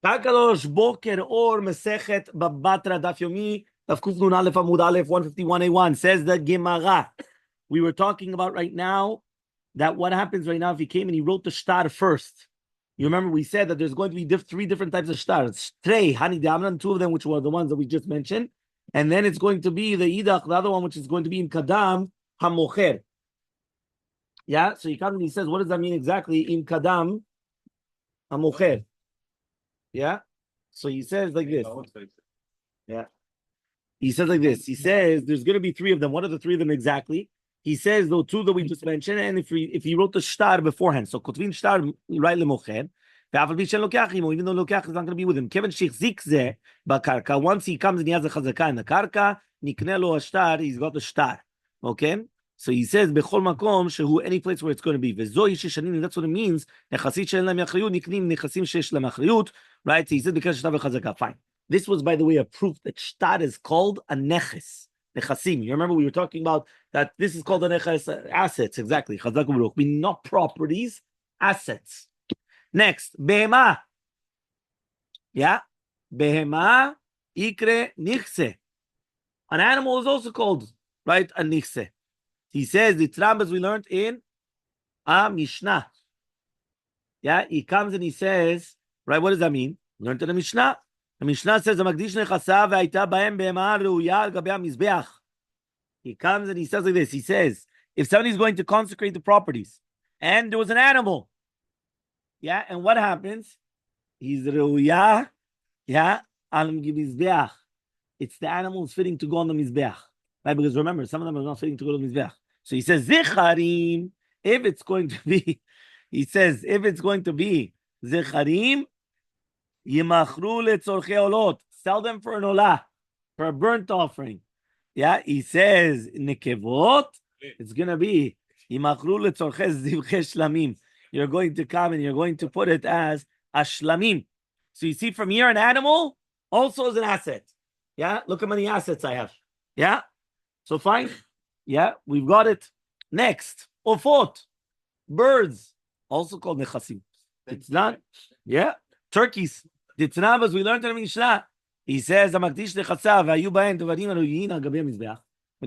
Kakadosh Boker or Masechet Batra Daf Yomi Daf Kuf Nun Aleph Amud Aleph 151A1 says the Gemara. We were talking about right now that what happens right now if he came and he wrote the shtar first. You remember we said that there's going to be three different types of shtars. Trei, Hani Damran, two of them which were the ones that we just mentioned. And then it's going to be the Idach, the other one which is going to be in Kadam HaMocher. Yeah, so he comes and he says, what does that mean exactly? In Kadam HaMocher. Yeah. So he says like this. Yeah. He says like this. He says there's going to be three of them. What are the three of them exactly? He says the two that we just mentioned, and if he wrote the shtar beforehand, so kotvin shtar right lemocher, even though lokach is not going to be with him. Kevin shechzik ze bakarka. Once he comes and he has a chazaka in the karka, nikne lo shtar. He's got the shtar. Okay. So he says bechol makom shehu any place where it's going to be. Vezoi sheshanim. That's what it means. Nechasit she'en lam yachriyut niknim nechasim shesh lam yachriyut. Right. So he said because shtar v'chazaka. Fine. This was, by the way, a proof that shtar is called a neches. Nechasim. You remember we were talking about that this is called a neches, assets. Exactly. Chazak u'baruch. Not properties, assets. Next, behema. Yeah. Behema ikre nichse. An animal is also called, right, a nichse. He says, the Trambas we learned in a Mishnah. Yeah, he comes and he says, right, what does that mean? Learned in the Mishnah. The Mishnah says, he comes and he says like this. He says, if somebody's going to consecrate the properties and there was an animal, yeah, and what happens? He's reuya, yeah, al mizbeach. It's the animals fitting to go on the mizbeach, right? Because remember, some of them are not fitting to go to the mizbeach. So he says, zicharim, if it's going to be, he says, if it's going to be zicharim, yimachru letzorchei olot, sell them for an olah, for a burnt offering. Yeah, he says, nekevot, it's going to be yimachru letzorchei zivchei shlamim. You're going to come and you're going to put it as a shlamim. So you see from here, an animal also is an asset. Yeah, look how many assets I have. Yeah, so fine. Yeah, we've got it. Next, ofot, birds, also called nechasim. It's not, yeah, turkeys. The Tanavas we learned in the Mishnah. He says, when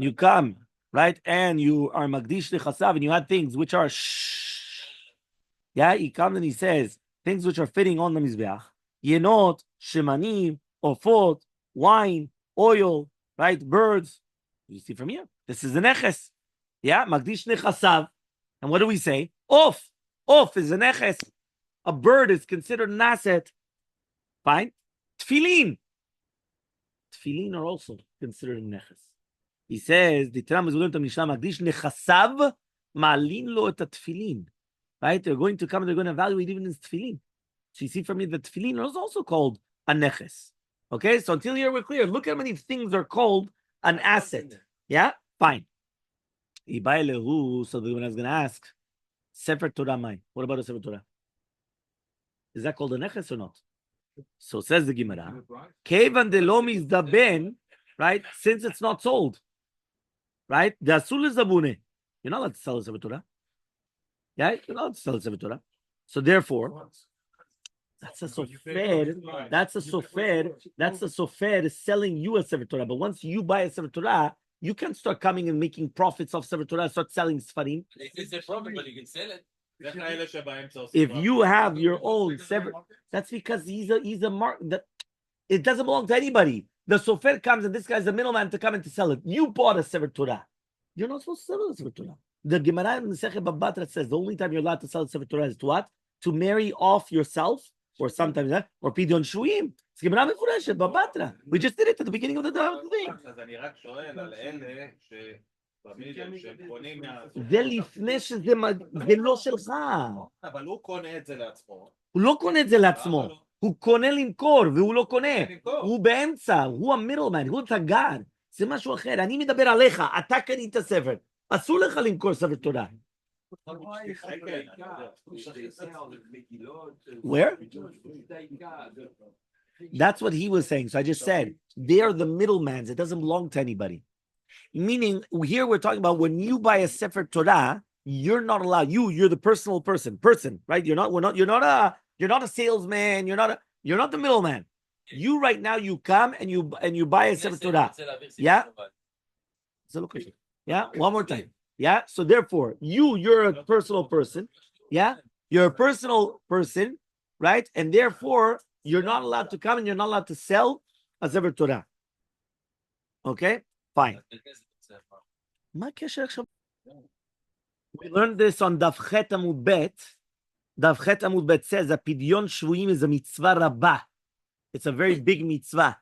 you come, right, and you are magdish lechasav, and you had things which are yeah, he comes and he says things which are fitting on the mizbeach, yenot, shemanim, ofot, wine, oil, right, birds. You see from here, this is the neches. Yeah, magdish nechasav. And what do we say? Off is a neches. A bird is considered an asset. Fine. Tfilin are also considered an neches. He says, the Tram is learned to Mishnah magdish nechasav malin lo et tfilin. Right? They're going to come and they're going to evaluate even his tefillin. So you see from me that tefillin is also called a neches. Okay, so until here we're clear. Look how many things are called an asset. Yeah? Fine. So the one I was going to ask, Sefer Torah Mai. What about a Sefer Torah? Is that called a neches or not? So says the Gemara, Kevan de lomi is the ben, right? Since it's not sold, right? The asul is the bune. You're not allowed to sell a Sefer Torah. Yeah, you're not sell Sefer Torah. So therefore, that's a sofer. That's a sofer selling you a Sefer Torah. But once you buy a Sefer Torah, you can start coming and making profits of Sefer Torah, start selling Sfarim. It's a profit, but you can sell it. If you have your own Sefer, that's because he's a mark that it doesn't belong to anybody. The sofer comes and this guy's the middleman to come and to sell it. You bought a Sefer Torah. You're not supposed to sell a Sefer Torah. The Gemara in Masechet Batra says the only time you're allowed to sell Sefer Torah is to what? To marry off yourself, or sometimes that, or Pidyon Shuim. It's Gemara Mefureshet Batra. We just did it at the beginning of the thing. זה לפני שזה לא שלך. אבל הוא קונה את זה לעצמו. הוא לא קונה את זה לעצמו. הוא קונה למכור, והוא לא קונה. הוא באמצע, הוא המילמן, הוא תגר. זה משהו אחר. אני מדבר עליך, אתה קנית ספר. אסור לך למכור ספר תורה. Where? That's what he was saying. So I just said, they are the middlemen. It doesn't belong to anybody. Meaning, here we're talking about when you buy a Sefer Torah, you're not allowed. You're the personal person, right? You're not a salesman. You're not the middleman. You right now, you come and you buy a Sefer Torah. Yeah? Yeah? One more time. Yeah? So therefore, you're a personal person. Yeah? You're a personal person, right? And therefore, you're not allowed to come and you're not allowed to sell a Sefer Torah. Okay? Fine. We learned this on Daf Amud Bet. Daf Amud Bet says that Pidyon Shvuim is a mitzvah rabbah. It's a very big mitzvah.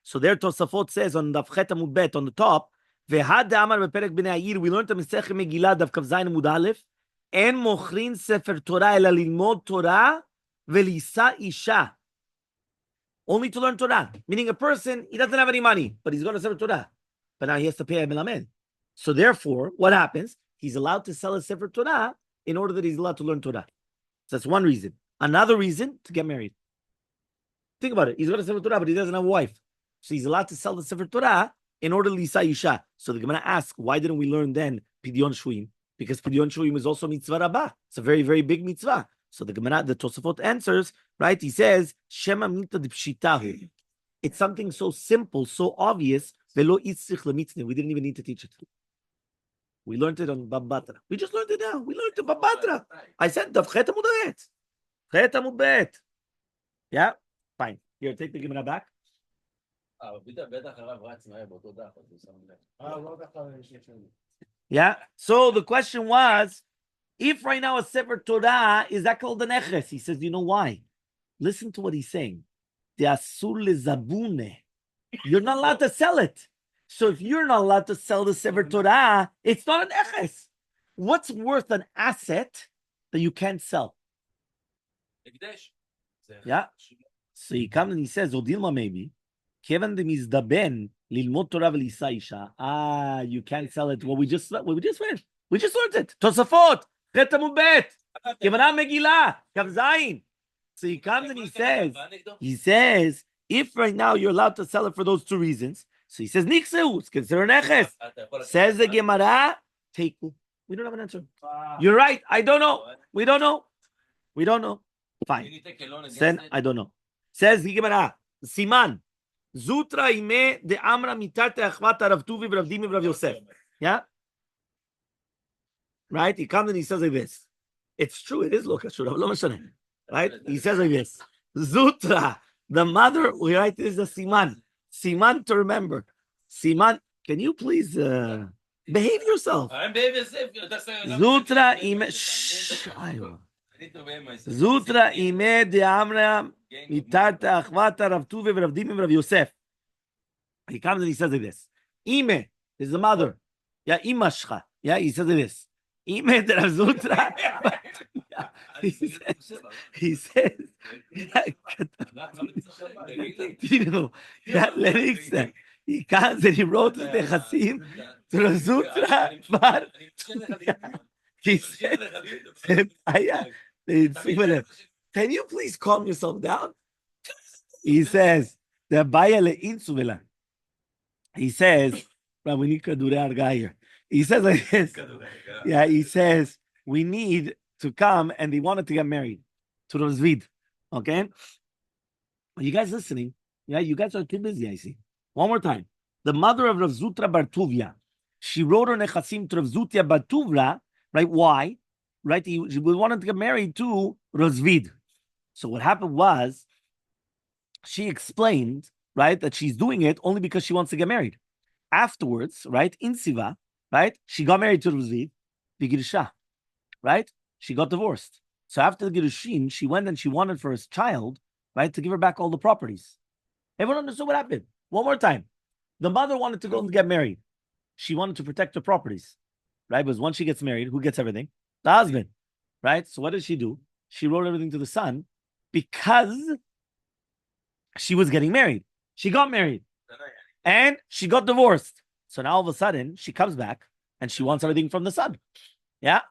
So there Tosafot says on Daf Amud Bet on the top, Vehad Amar beperek b'nei Ayir, we learned the Masechet Megillah Daf Kav Zayin Amud Aleph, En mochrin sefer Torah ela lilmod Torah velisa isha. Only to learn Torah. Meaning a person, he doesn't have any money, but he's going to Sefer Torah. But now he has to pay a melamed. So therefore, what happens? He's allowed to sell a Sefer Torah in order that he's allowed to learn Torah. So that's one reason. Another reason, to get married. Think about it. He's got a Sefer Torah, but he doesn't have a wife. So he's allowed to sell the Sefer Torah in order to lisa isha. So the Gemara asks, why didn't we learn then Pidyon Shvuim? Because Pidyon Shvuim is also mitzvah rabbah. It's a very, very big mitzvah. So the Gemara, the Tosafot answers, right? He says, Shema mita d'pshitahu. It's something so simple, so obvious. Velo itzich lemitzne. We didn't even need to teach it. We learned it on Batra. We just learned it now. We learned it on Batra. I said, Daf Amud Bet. Chet Amud Bet. Yeah? Fine. Here, take the Gemara back. Yeah? So the question was, if right now a Sefer Torah, is that called an Eches? He says, you know why? Listen to what he's saying. You're not allowed to sell it. So if you're not allowed to sell the Sefer Torah, it's not an Eches. What's worth an asset that you can't sell? Yeah. So he comes and he says, Odilma maybe, Kevin the mizdaben lilmod Torah v'lisa isha. You can't sell it. Well, we just finished. We just learned it. Tosafot, Chet Amud Bet, Gemara Megillah, Kav Zayin. So he comes and he says, if right now you're allowed to sell it for those two reasons, so he says, Nikseu, it's considered an Eches. Says the Gemara, take. We don't have an answer. You're right. I don't know. We don't know. Fine. Then I don't know. Says the Gemara, Siman, Zutra ime de amra mitarte achvata Rav Tuvi v'Rav Dimi v'Rav Yosef. Yeah? Right? He comes and he says like this. It's true. It is Lokashur. Right? He says like this. Zutra, the mother, we write this is a Siman. Siman to remember. Siman, can you please behave yourself? I'm behaving. Zutra ime. Zutra ime de amra mitarte achvata Rav Tuvi v'Rav Dimi v'Rav Yosef. He comes and he says like this. Ime is the mother. Yeah, imashcha. Yeah, he says like this. Ime de Rav Zutra. He says, he comes and he wrote the Nechasim to Rav Zutra. He said, can you please calm yourself down? He says, he says, we need Kadure Arga here. He says like this. Yeah, he says, we need to come, and they wanted to get married to Rozvid. Okay? Are you guys listening? Yeah, you guys are too busy, I see. One more time. The mother of Rav Zutra bar Tuvia, she wrote her Nechasim to Rav Zutia bar Tuvra, right? Why? Right? We wanted to get married to Rozvid. So what happened was, she explained, right, that she's doing it only because she wants to get married. Afterwards, right, in Siva, right, she got married to Rozvid, Bigirsha, right? She got divorced. So after the Girushin, she went and she wanted for his child, right, to give her back all the properties. Everyone understood what happened. One more time. The mother wanted to go and get married. She wanted to protect her properties, right? Because once she gets married, who gets everything? The husband, right? So what did she do? She wrote everything to the son because she was getting married. She got married and she got divorced. So now all of a sudden, she comes back and she wants everything from the son. Yeah,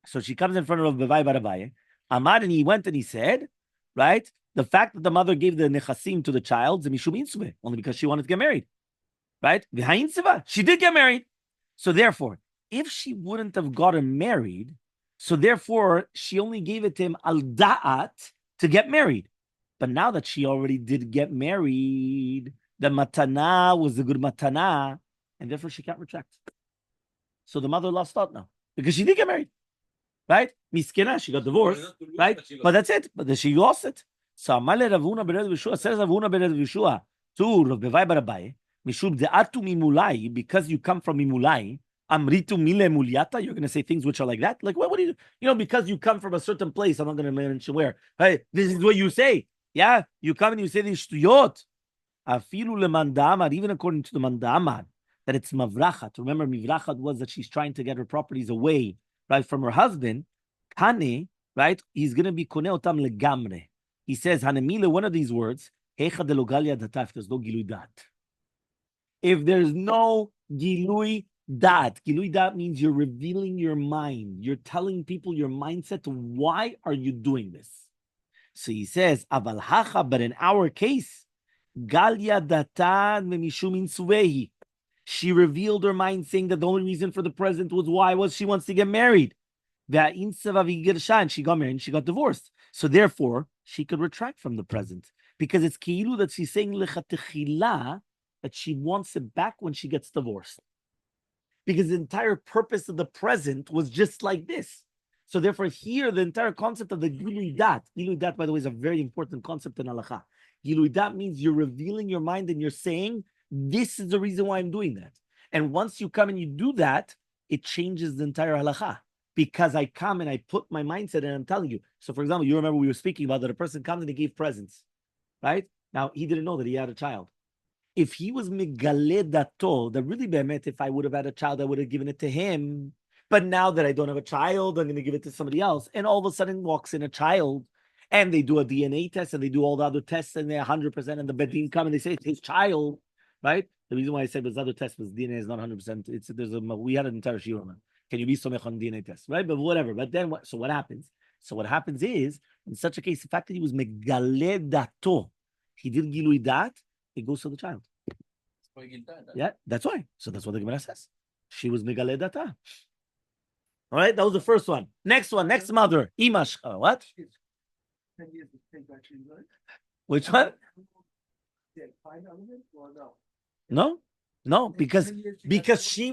so she comes in front of Bevai Barabaye. Amar, and he went and he said, right, the fact that the mother gave the nechasim to the child, only because she wanted to get married, right? She did get married. So therefore, if she wouldn't have gotten married, So therefore, she only gave it to him al da'at to get married. But now that she already did get married, the matana was the good matana, and therefore she can't retract. So the mother lost out now because she did get married, right? Miskena, she got divorced, right? But that's it. But then she lost it. So Elmaleh Ravuna bered Vishua says Ravuna bered Vishua to Rav Bevai Barabai Mishub de'atu mimulai, because you come from mimulai. Amritu mile muliata. You're going to say things which are like that. Like what do you do? You know, because you come from a certain place. I'm not going to mention where. Hey, this is what you say. Yeah, you come and you say these shtuyot. Afilu lemandamad, even according to the mandamad, that it's mavrachat. Remember, mivrachat was that she's trying to get her properties away, right, from her husband. Kane, right, he's going to be koneh otam legamre. He says, hanemile, one of these words, hecha de logalia dataf, there's no gilui dat. If there's no gilui dat means you're revealing your mind. You're telling people your mindset. Why are you doing this? So he says, aval hacha, but in our case, galia datan memishumin suvehi. She revealed her mind, saying that the only reason for the present was why was she wants to get married. And she got married and she got divorced. So therefore, she could retract from the present. Because it's ki'ilu that she's saying lechatechila, that she wants it back when she gets divorced. Because the entire purpose of the present was just like this. So therefore, here, the entire concept of the gilui dat, by the way, is a very important concept in halacha. Gilui dat means you're revealing your mind and you're saying, this is the reason why I'm doing that. And once you come and you do that, it changes the entire halacha. Because I come and I put my mindset and I'm telling you. So for example, you remember we were speaking about that a person comes and he gave presents, right? Now, he didn't know that he had a child. If he was megale dato, that really be'emet, if I would have had a child, I would have given it to him. But now that I don't have a child, I'm going to give it to somebody else. And all of a sudden walks in a child and they do a DNA test and they do all the other tests and they're 100% and the bedin come and they say it's his child, right? The reason why I said there's other tests was DNA is not 100%. We had an entire shiur on it. Can you be somech on DNA test, right? But whatever. But then what? So what happens? So what happens is, in such a case, the fact that he was megale dato, he did gilui dat, it goes to the child. Yeah, that's why. So that's what the Gemara says. She was megale data. All right, that was the first one. Next one, next mother, imash. What? Which one? No, because she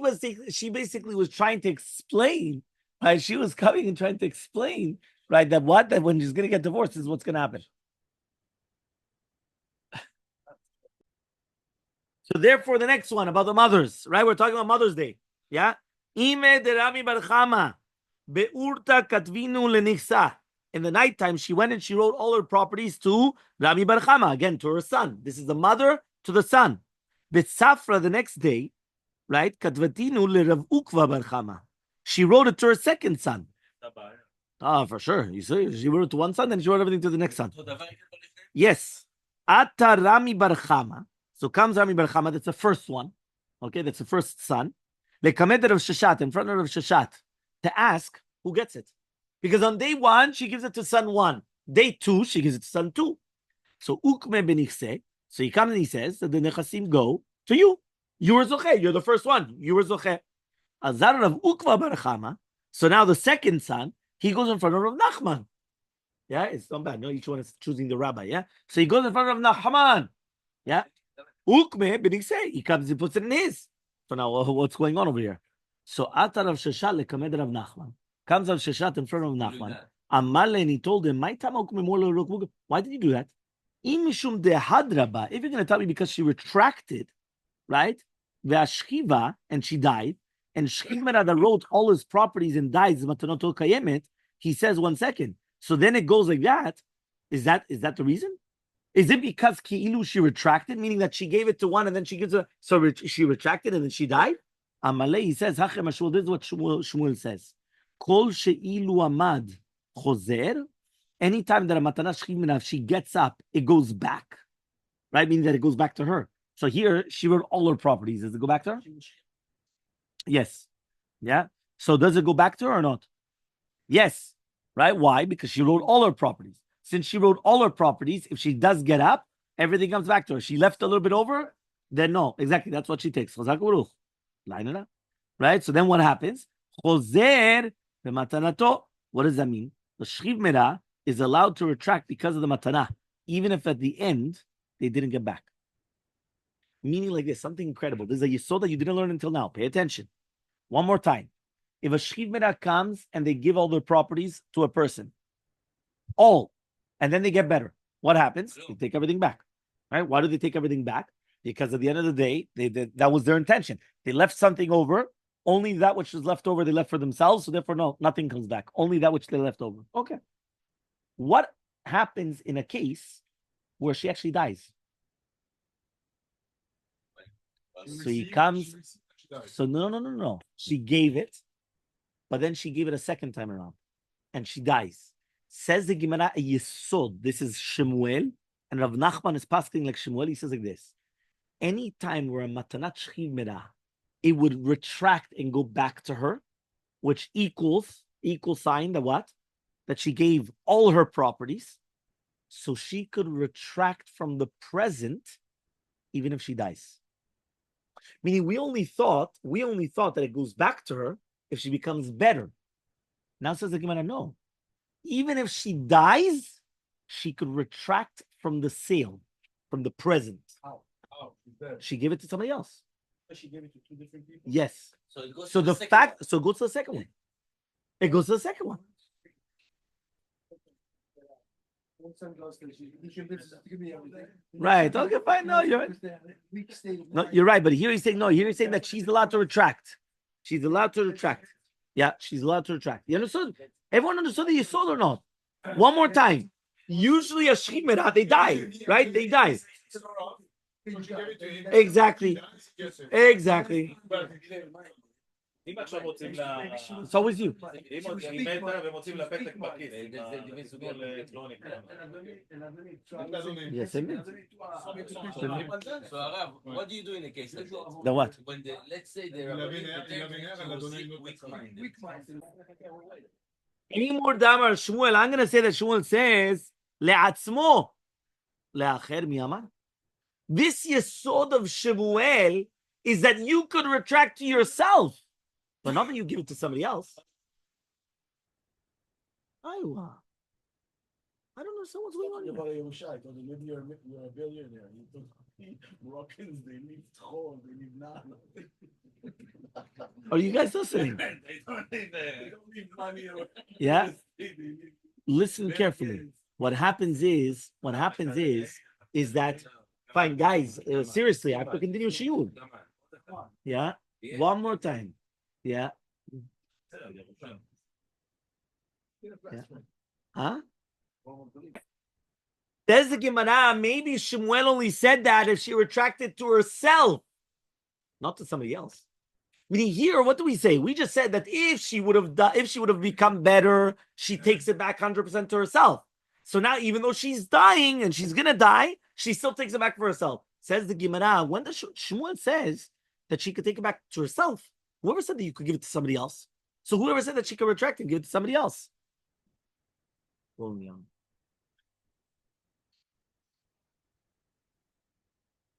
basically was trying to explain, right? She was coming and trying to explain, right, that when she's going to get divorced is what's going to happen. So therefore, the next one about the mothers, right? We're talking about Mother's Day, yeah. Ime de Rami bar Chama beurta katvinu lenichsa. In the nighttime, she went and she wrote all her properties to Rami bar Chama, again to her son. This is the mother to the son. B'tzafra the next day, right? Katvatinu leRav Ukva bar Chama. She wrote it to her second son. For sure. You see, she wrote it to one son, then she wrote everything to the next son. Yes. Ata Rami bar Chama. So comes Rami bar Chama, that's the first one. Okay, that's the first son. Lekamed Rav Sheshat, in front of Rav Sheshat, to ask who gets it. Because on day one, she gives it to son one. Day two, she gives it to son two. So Ukme benichse. So he comes and he says that the nechasim go to you. You were zoche. You're the first one. You were zoche. Azar Rav Ukva bar Chama. So now the second son, he goes in front of Rav Nachman. Yeah, it's not bad. No, each one is choosing the rabbi. Yeah, so he goes in front of Nachman. Yeah, Ukme benichse. He comes and puts it in his. So now what's going on over here? So Atar Rav Sheshat lekamed Rav Nachman. Comes Rav Sheshat in front of Nachman. Elmaleh, and he told him, why did you do that? If you're going to tell me because she retracted, right? And she died, and Shchimera wrote all his properties and dies, he says 1 second. So then it goes like that. Is that the reason? Is it because Ki'ilu she retracted, meaning that she gave it to one and then she gives her, so she retracted and then she died? Elmaleh, he says, this is what Shmuel says. Kol she'ilu amad chozer. Anytime that a matana shchimina, she gets up, it goes back, right? Meaning that it goes back to her. So here, she wrote all her properties. Does it go back to her? Yes. Yeah. So does it go back to her or not? Yes. Right? Why? Because she wrote all her properties. Since she wrote all her properties, if she does get up, everything comes back to her. She left a little bit over, then no. Exactly. That's what she takes. Line it up. Right? So then what happens? Chozer, the matanato. What does that mean? The shchiv merah is allowed to retract because of the matana, even if at the end they didn't get back. Meaning like this, something incredible. This is a yesod that you didn't learn until now. Pay attention. One more time. If a shchiv merah comes and they give all their properties to a person, all, and then they get better, what happens? They take everything back. Right? Why do they take everything back? Because at the end of the day, that was their intention. They left something over. Only that which was left over, they left for themselves. So therefore, no, nothing comes back. Only that which they left over. Okay. What happens in a case where she actually dies? So he comes. So no. She gave it, but then she gave it a second time around, and she dies. Says the Gemara a yesod. This is Shemuel, and Rav Nachman is passing like Shemuel. He says like this: any time where a matanat shchiv merah, it would retract and go back to her, which equal sign that what? That she gave all her properties, so she could retract from the present, even if she dies. Meaning, we only thought that it goes back to her if she becomes better. Now says the Gemara, no. Even if she dies, she could retract from the sale, from the present. She gave it to somebody else. She gave it to two different people. Yes. So it goes So to the second fact, one. so it goes to the second one. It goes to the second one. Right. Okay, fine. No, you're right. No, you're right. But here he's saying no. Here he's saying that she's allowed to retract. She's allowed to retract. Yeah, she's allowed to retract. You understood? Everyone understood that you saw or not? One more time. Usually a shchiv merah, they die, right? They die. Exactly. Exactly. It's always you. Yes, amen. So Arav, what do you do in a case like that? The what? When let's say they're weak-minded. Any more damar Shmuel? I'm going to say that Shmuel says le'atzmo le'acher miyama. This yesod of Shmuel is that you could retract to yourself, but not that you give it to somebody else. I don't know. What's going on here. You're a billionaire. Moroccans, they need tchol, they need nana. Are you guys listening? They don't need money. Yeah. Listen carefully. What happens is that fine, guys. Seriously, I have to continue shiur. Yeah. One more time. Yeah. Huh? There's the Gemara. Maybe Shemuel only said that if she retracted to herself, not to somebody else. Meaning here, what do we say? We just said that if she would have become better, she takes it back 100% to herself. So now, even though she's dying and she's gonna die, she still takes it back for herself. Says the Gemara. When the Shemuel says that she could take it back to herself, whoever said that you could give it to somebody else? So whoever said that she could retract and give it to somebody else?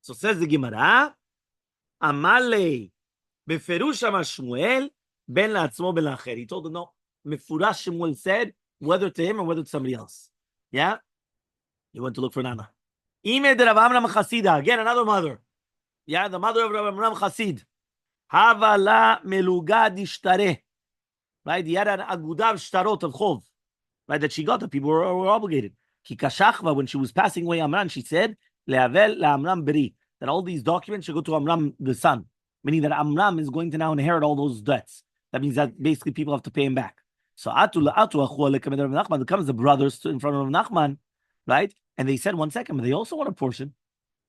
So says the Gemara, Elmaleh beferush amar Shmuel ben la'atzmo ben la'acher. He told them no. Mefurash Shmuel said whether to him or whether to somebody else. Yeah, he went to look for Nana. Ime de Rav Amram Chasida, again another mother. Yeah, the mother of Rav Amram Chasid. Hava la melugad ishtare. Right, he had an agudav shtarot of chov. Right, that she got. The people were obligated. Ki kashachva, when she was passing away Amram, she said, Le'avel la'amram beri, that all these documents should go to Amram the son, meaning that Amram is going to now inherit all those debts. That means that basically people have to pay him back. So Nachman comes the brothers in front of Nachman, right? And they said, 1 second, but they also want a portion.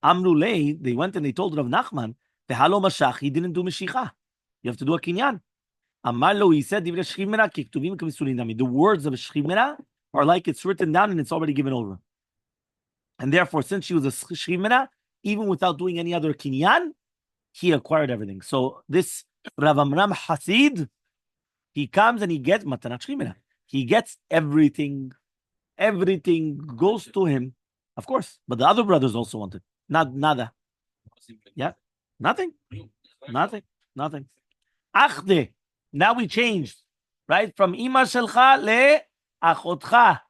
Amrulei, they went and they told Rav Nachman, Halo Mashach, he didn't do Meshicha. You have to do a kinyan. Amarlo, he said, the words of shchiv merah are like it's written down and it's already given over. And therefore, since she was a shchiv merah, even without doing any other kinyan, he acquired everything. So this Rav Amram Hasid, he comes and he gets matanat shchiv merah. He gets everything. Everything goes to him, of course. But the other brothers also wanted. Nada. Yeah. Nothing. Achde. Now we changed. right? From ima shelcha le achotcha.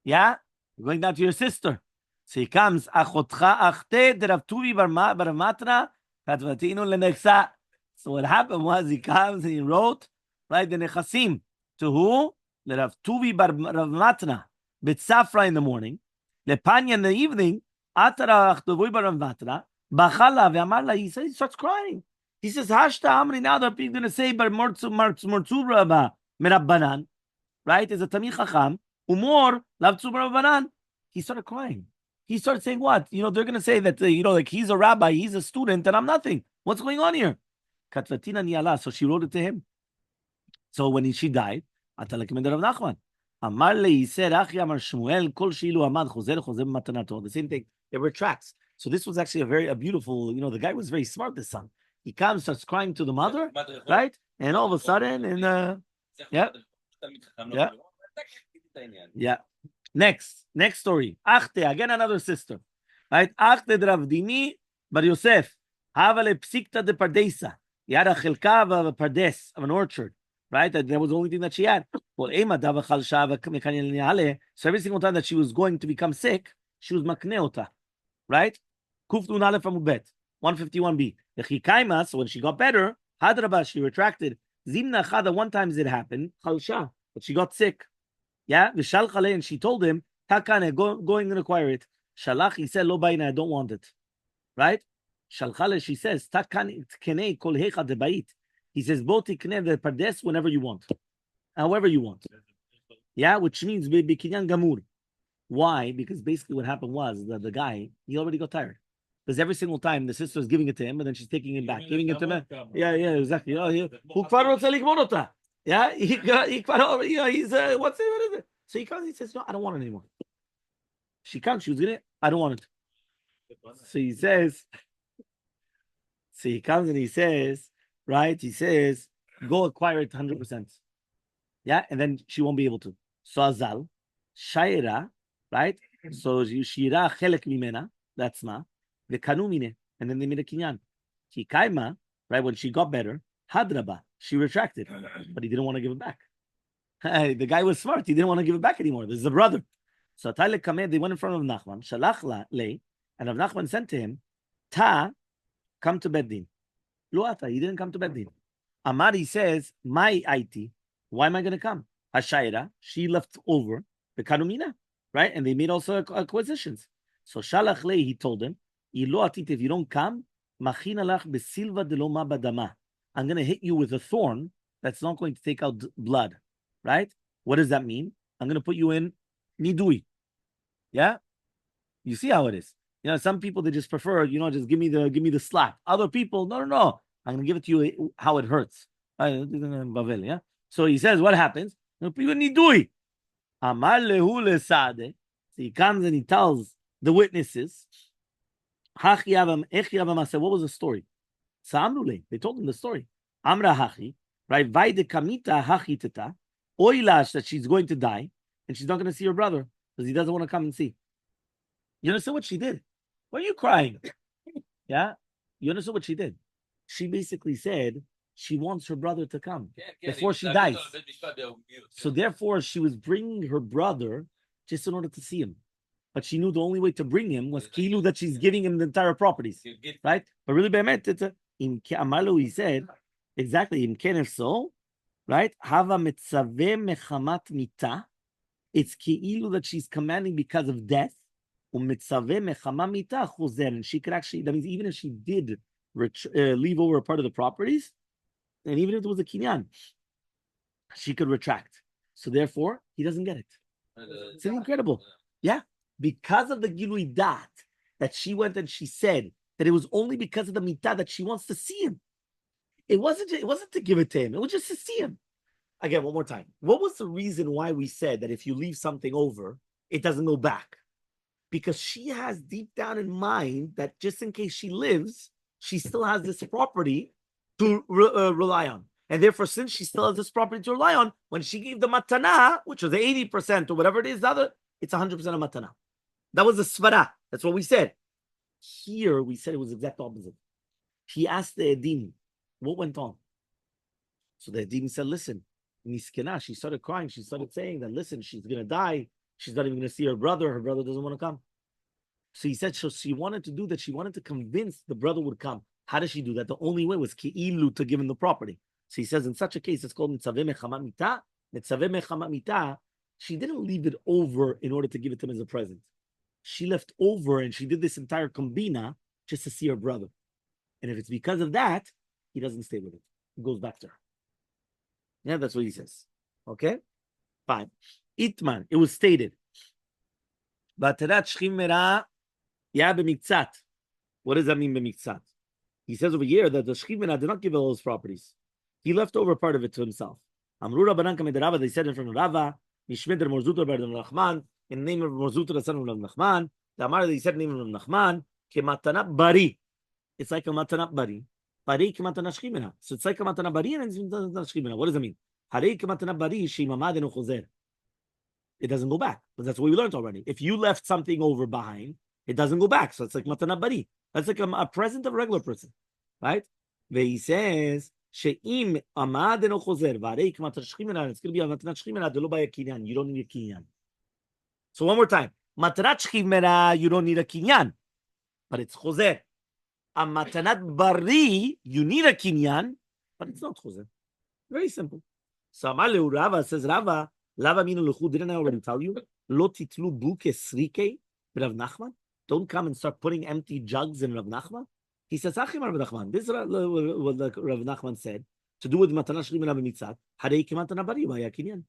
Yeah? You're going down to your sister. So he comes, achotcha achte de Rav Tuvi bar Matra, katvatinu lenechsa. So what happened was he comes and he wrote, right, the nechasim. To who? Le Rav Tuvi bar Rav Matra. B'tzafra in the morning. Lepanya in the evening. Atara achtovui bar Rav Matra. Bachala ve'amarla. He says, he starts crying. He says, Hashta Amri, now that people going to say, bar Mortzu Rabba Merabbanan, right? Is a Tamil Chacham. Umor, Lavtzu Merabbanan. He started crying. He started saying, what? You know, they're going to say that, like he's a rabbi, he's a student, and I'm nothing. What's going on here? Katvatina Niala. So she wrote it to him. So when she died, Atalakim Rav Nachman. Amar le Yiseh Achi Amar Shmuel Kol Shilu Amad Chozer Chozer Matanato. The same thing. It retracts. So this was actually a beautiful. The guy was very smart. This son. He comes, starts crying to the mother, right? And all of a sudden, yeah. Next story. Achte, again another sister, right? Achte Dravdini Bar Yosef. Havale Psikta de Pardesa. He had a chilka of a pardes, of an orchard, right? That was the only thing that she had. Well, so every single time that she was going to become sick, she was makneota, right? Kufnun Aleph Amubet, 151b. The chikaima, so when she got better, hadraba, she retracted. Zimna chada, one time it happened, chalsha, but she got sick. Yeah, v'shalchale, and she told him, takane, going and acquire it. Shalach, he said, lo baina, I don't want it, right? Shalchale, she says, takane tkene kol hecha debait. He says, bo tikne the pardes whenever you want, however you want. Yeah, which means bikinyan gamur. Why? Because basically what happened was that the guy, he already got tired. Because every single time the sister is giving it to him, and then she's taking it back, giving it to him. Yeah, exactly. Yeah, he's what is it? So he comes, he says, no, I don't want it anymore. She comes, she was gonna, I don't want it. So he says, so he comes and he says, right? He says, go acquire it 100%. Yeah, and then she won't be able to. So Azal, Shaira, right? So Shira Chelek Mimena, that's ma, the Kanumine, and then they made a kinyan. Kikaima, right? When she got better, Hadraba, she retracted, but he didn't want to give it back. The guy was smart, he didn't want to give it back anymore. This is a brother. So Taile Kamed, they went in front of Nachman, Shalach le, and Rav Nachman sent to him, Ta, come to Beddin. Loata, he didn't come to Beddin. Amari says, my IT, why am I going to come? Hashaira, she left over the Kanumina, right? And they made also acquisitions. So Shalach le, he told him, if you don't come, I'm going to hit you with a thorn that's not going to take out blood, right? What does that mean? I'm going to put you in nidui. Yeah? You see how it is. Some people, they just prefer, just give me the slap. Other people, no. I'm going to give it to you how it hurts. Yeah? So he says, what happens? I'm going to put you in nidui. Amar lehu lesade. So he comes and he tells the witnesses, what was the story? They told him the story. Amra hachi, right? Vaide kamita hachi teta. Oilash, that she's going to die and she's not going to see her brother because he doesn't want to come and see. You understand what she did? Why are you crying? Yeah? You understand what she did? She basically said she wants her brother to come before she dies. So therefore, she was bringing her brother just in order to see him. But she knew the only way to bring him was kilu, that she's giving him the entire properties, right? But really, be'emet, it's in Amalu, he said, exactly, in Kenef so, right? Hava metzaveh mechamat mita. It's kilu that she's commanding because of death. Umetzaveh mechamat mita chozer. And she could actually, that means even if she did leave over a part of the properties, and even if it was a kinyan, she could retract. So therefore, he doesn't get it. It's incredible. Yeah. Because of the Gilui Dat, that she went and she said that it was only because of the Mitah that she wants to see him. It wasn't to give it to him. It was just to see him. Again, one more time. What was the reason why we said that if you leave something over, it doesn't go back? Because she has deep down in mind that just in case she lives, she still has this property to rely on. And therefore, since she still has this property to rely on, when she gave the matana, which was 80% or whatever it is, it's 100% of matana. That was the svara. That's what we said. Here, we said it was the exact opposite. He asked the edim, what went on? So the edim said, listen, miskena, she started crying. She started saying that, listen, she's going to die. She's not even going to see her brother. Her brother doesn't want to come. So he said, so she wanted to do that. She wanted to convince the brother would come. How does she do that? The only way was ki'ilu, to give him the property. So he says, in such a case, it's called mitzaveh mechamat mita. Mitzaveh mechamat mita. She didn't leave it over in order to give it to him as a present. She left over and she did this entire kombina just to see her brother. And if it's because of that, he doesn't stay with it. He goes back to her. Yeah, that's what he says. Okay? Fine. Itman, it was stated. Batarat shchim mera ya b'miktzat. What does that mean b'miktzat? He says over here that the shchim mera did not give all his properties. He left over part of it to himself. Amru Rabbanan kamed Rava, they said in front of Rava, Mishmeder Morzutra bar Nachman, in the name of Morzutra, the son of Nachman, the Amar, they said in the name of Nachman, kematana bari. It's like a matana bari. Bari kematana shchimena. So it's like a matana bari and it's matana shchimena. What does it mean? Harei kematana bari shimamad eno chozer. It doesn't go back. But that's what we learned already. If you left something over behind, it doesn't go back. So it's like matana bari. That's like a present of a regular person. Right? He says, she'im amad eno chozer, harei kematana shchimena, it's going to be a matana shchimena, delo ba kinyan. You don't need a kinyan. So one more time. Matana shchimena, you don't need a kinyan. But it's chozer. A matanat bari, you need a kinyan, but it's not chozer. Very simple. So Amaleh Rava says, Rava minu lechu, didn't I already tell you? Lo titlu buke srike Rav Nachman. Don't come and start putting empty jugs in Rav Nachman. He says, Achim Rav Nachman. This is what Rav Nachman said to do with matana shrimina b'mitzat. Harei kematana bari ma'ya kinyan.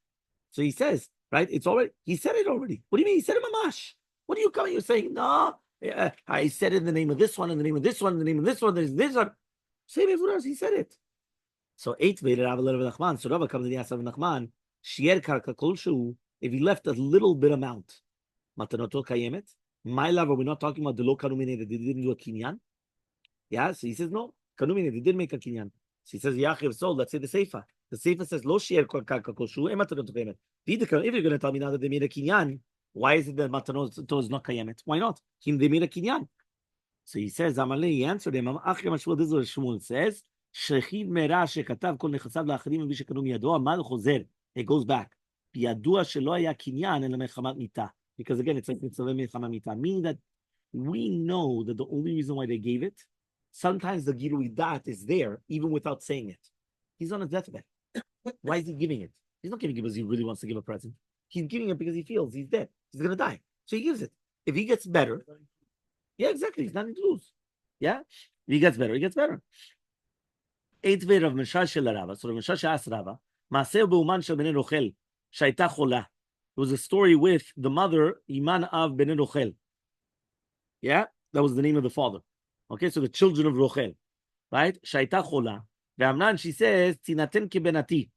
So he says, right? It's already. He said it already. What do you mean? He said it mamash. What are you coming? You're saying no. I said it in the name of this one, in the name of this one, in the name of this one, there's this one. Same as us, he said it. So 8 Rav Nachman. So Rava comes to the answer of Nachman. Shier karka kolshu. If he left a little bit amount, matanoto kayemet. My love, are we not talking about the low kanumine that they didn't do a kinyan? Yeah. So he says no. Kanumine they did make a kinyan. So he says Yachiv. So let's say the seifa. The seifa says lo shier karka kolshu. Matanoto kayemet. If you're going to tell me now that they made a kinyan, why is it that matanoto is not kayemet? Why not? They made a kinyan. So he says, Elmaleh, he answered him, this is what Shmuel says, it goes back. Because again, it's like meaning that we know that the only reason why they gave it, sometimes the Gilui Dat is there, even without saying it. He's on his deathbed. Why is he giving it? He's not giving it because he really wants to give a present. He's giving it because he feels he's dead. He's going to die. So he gives it. If he gets better, yeah, exactly. He's nothing to lose. Yeah? If he gets better, he gets better. 8 Rav Meshashe Rava. So Rav Meshashe asked Rava, Maseh b'uman shel bnei Rochel, shayta chola. It was a story with the mother, Iman of bnei Rochel. Yeah? That was the name of the father. Okay, so the children of Rochel. Right? Shayta chola. Ve'amnan, she says, Tinaten kebenati.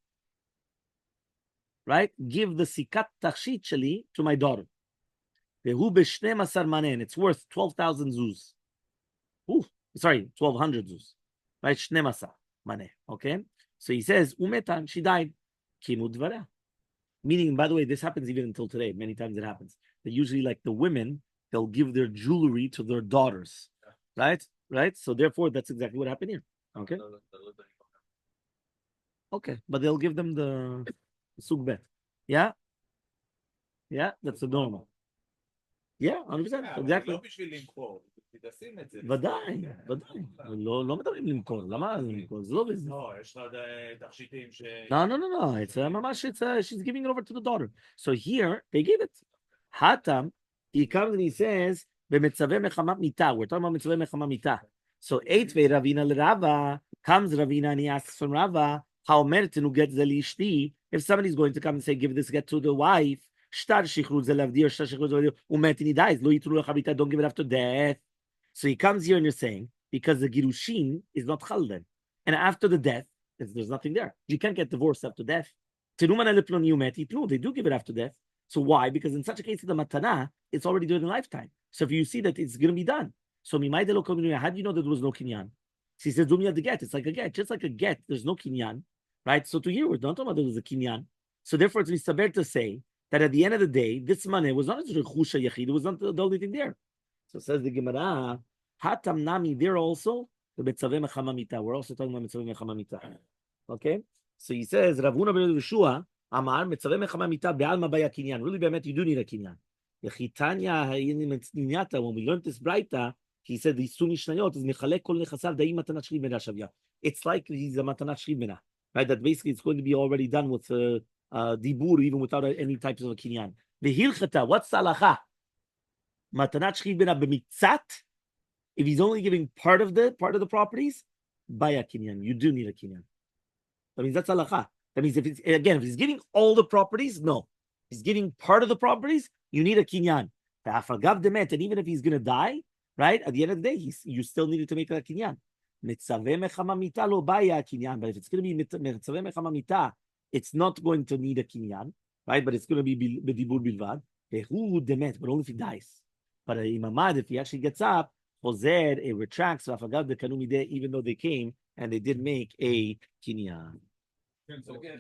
Right? Give the sikat tachshit sheli to my daughter. Vehu b'shnei masar manen. It's worth 12,000 zuz. Ooh, sorry, 1,200 zuz. Right? Shnei masar maneh. Okay? So he says, umetan, she died. Kimu dvara. Meaning, by the way, this happens even until today. Many times it happens. That usually, like the women, they'll give their jewelry to their daughters. Right? Right? So therefore, that's exactly what happened here. Okay? Okay. But they'll give them the sug bet. Yeah? Yeah? That's the normal. Yeah, 100%. Exactly. ודאי, ודאי. לא מדברים למכור. למה למכור? זה לא בזה. לא, יש לך תכשיטים ש... No. It's ממש, she's giving it over to the daughter. So here, they gave it. Hatam, he comes and he says, במצווה מחמת מיתה. We're talking about מצווה מחמת מיתה. So 8 Ravina l'Rava, comes Ravina and he asks from Rava, how mertenu get the lishti? If somebody's going to come and say, give this get to the wife, shtar shichrut zelavdir, shtar shichrut zelavdir, umet and he dies, lo yitru lechabita, don't give it after death. So he comes here and you're saying, because the girushin is not chalden. And after the death, there's nothing there. You can't get divorced after death. They do give it after death. So why? Because in such a case, the matana, it's already during lifetime. So if you see that it's going to be done. So how do you know that there was no kinyan? So he says, do me at the get. It's like a get. Just like a get, there's no kinyan. Right? So to here, we're not talking about there was a kinyan. So therefore, it's mistaber to say that at the end of the day, this money was not a rechusha yachid. It was not the only thing there. So says the Gemara, Hatam Nami there also, the Betzaveh Mechamamita. We're also talking about Betzaveh Mechamamita. Okay? So he says, Rav Huna ben Yeshua, Amar, Metzaveh Mechama Mita Be'alma Baya Kinyan. Really, Be'emet, you do need a Kinyan. Yechitanya Ninyata, when we learned this Braita, he said, the Suni Shnayot is Mechalek Kol Nechasav Da'im Matanat Shri Bena Shavya. It's like he's a Matanat Shri Bena, right? That basically it's going to be already done with Dibur, even without any types of a Kinyan. The Hilchata, what's the halacha? Matanat Shri Bena B'mitzat, if he's only giving part of the properties, Baya Kinyan. You do need a Kinyan. That means that's halacha. That means if he's giving all the properties, no. If he's giving part of the properties, you need a kinyan. And even if he's going to die, right, at the end of the day, you still needed to make a kinyan. But if it's going to be mitzaveh mechama mita, it's not going to need a kinyan, right? But it's going to be bedibur bilvad. But only if he dies. But imamad, if he actually gets up, Oziel, it retracts, even though they came and they did make a kinyan.